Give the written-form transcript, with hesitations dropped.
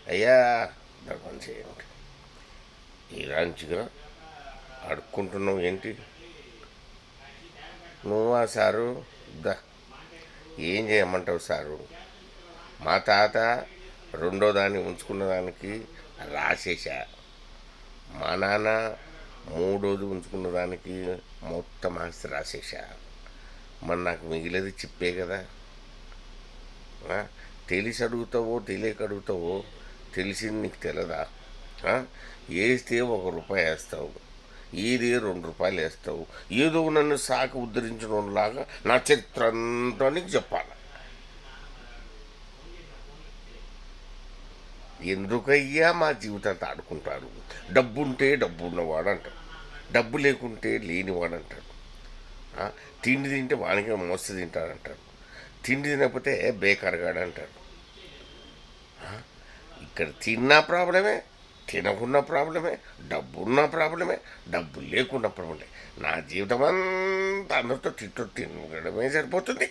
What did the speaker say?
అయ్యా ధర్మం చేయండి. ఇలాంటిగా అడుక్కుంటున్నావు ఏంటి నువ్వా సారు? దా ఏం చేయమంటావు సారు? మా తాత రెండో దాన్ని ఉంచుకున్న దానికి రాసేసా. మా నాన్న మూడోది ఉంచుకున్న దానికి మొత్తం ఆస్తి రాసేసా. మరి నాకు మిగిలేది చిప్పే కదా. ఆ? తెలిసి అడుగుతావో తెలియక అడుగుతావో తెలిసింది నీకు తెలదా? వేస్తే ₹1 వేస్తావు, ఏది ₹2 వేస్తావు. ఏదో నన్ను సాకి ఉద్ధరించిన లాగా నా చరిత్ర అంతా నీకు చెప్పాలి. ఎందుకయ్యా మా జీవితాంతా ఆడుకుంటాడు? డబ్బుంటే డబ్బు ఉన్నవాడు అంటాడు, డబ్బు లేకుంటే లేనివాడు అంటాడు. తిండి తింటే వానికి మోస్తు తింటాడంటాడు, తిండి తినకపోతే బేకారగాడు అంటాడు. ఇక్కడ తిన్నా ప్రాబ్లమే, తినకున్న ప్రాబ్లమే, డబ్బున్న ప్రాబ్లమే, డబ్బు లేకున్న ప్రాబ్లమే. నా జీవితం అంతా అందరితో తినడమే సరిపోతుంది.